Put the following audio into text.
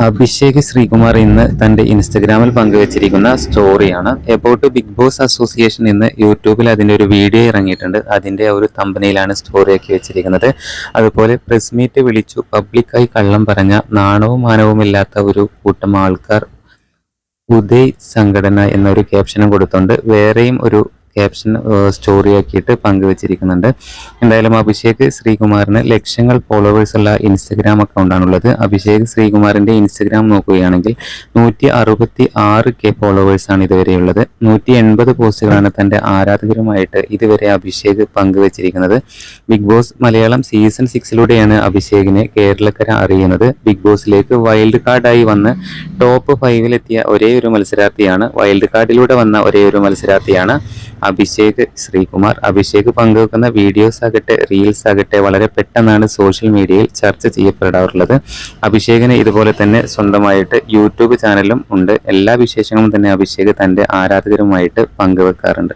അഭിഷേക് ശ്രീകുമാർ ഇന്ന് തന്റെ ഇൻസ്റ്റഗ്രാമിൽ പങ്കുവച്ചിരിക്കുന്ന സ്റ്റോറിയാണ്. എബൌട്ട് ബിഗ് ബോസ് അസോസിയേഷൻ ഇന്ന് യൂട്യൂബിൽ അതിന്റെ ഒരു വീഡിയോ ഇറങ്ങിയിട്ടുണ്ട്. അതിന്റെ ഒരു തമ്പനയിലാണ് സ്റ്റോറിയാക്കി വെച്ചിരിക്കുന്നത്. അതുപോലെ പ്രസ് മീറ്റ് വിളിച്ചു പബ്ലിക്കായി കള്ളം പറഞ്ഞ നാണവും മാനവും ഇല്ലാത്ത ഒരു കൂട്ടം ആൾക്കാർ ഉദയ് സംഘടന എന്നൊരു ക്യാപ്ഷനും കൊടുത്തുണ്ട്. വേറെയും ഒരു ക്യാപ്ഷൻ സ്റ്റോറിയാക്കിയിട്ട് പങ്കുവച്ചിരിക്കുന്നുണ്ട്. എന്തായാലും അഭിഷേക് ശ്രീകുമാറിന് ലക്ഷങ്ങൾ ഫോളോവേഴ്സ് ഉള്ള ഇൻസ്റ്റഗ്രാം അക്കൗണ്ടാണുള്ളത്. അഭിഷേക് ശ്രീകുമാറിന്റെ ഇൻസ്റ്റഗ്രാം നോക്കുകയാണെങ്കിൽ 166K ഫോളോവേഴ്സാണ് ഇതുവരെയുള്ളത്. 180 പോസ്റ്റുകളാണ് തന്റെ ആരാധകരുമായിട്ട് ഇതുവരെ അഭിഷേക് പങ്കുവച്ചിരിക്കുന്നത്. ബിഗ് ബോസ് മലയാളം സീസൺ 6 അഭിഷേകിനെ കേരളക്കര അറിയുന്നത്. ബിഗ് ബോസിലേക്ക് വൈൽഡ് കാർഡായി വന്ന് ടോപ്പ് 5-ലെത്തിയ ഒരേ ഒരു മത്സരാർത്ഥിയാണ്. വൈൽഡ് കാർഡിലൂടെ വന്ന ഒരേ ഒരു മത്സരാർത്ഥിയാണ് അഭിഷേക് ശ്രീകുമാർ. അഭിഷേക് പങ്കുവെക്കുന്ന വീഡിയോസ് ആകട്ടെ റീൽസ് ആകട്ടെ വളരെ പെട്ടെന്നാണ് സോഷ്യൽ മീഡിയയിൽ ചർച്ച ചെയ്യപ്പെടാറുള്ളത്. അഭിഷേകിന് ഇതുപോലെ തന്നെ സ്വന്തമായിട്ട് യൂട്യൂബ് ചാനലും ഉണ്ട്. എല്ലാ വിശേഷങ്ങളും തന്നെ അഭിഷേക് തന്റെ ആരാധകരുമായിട്ട് പങ്കുവെക്കാറുണ്ട്.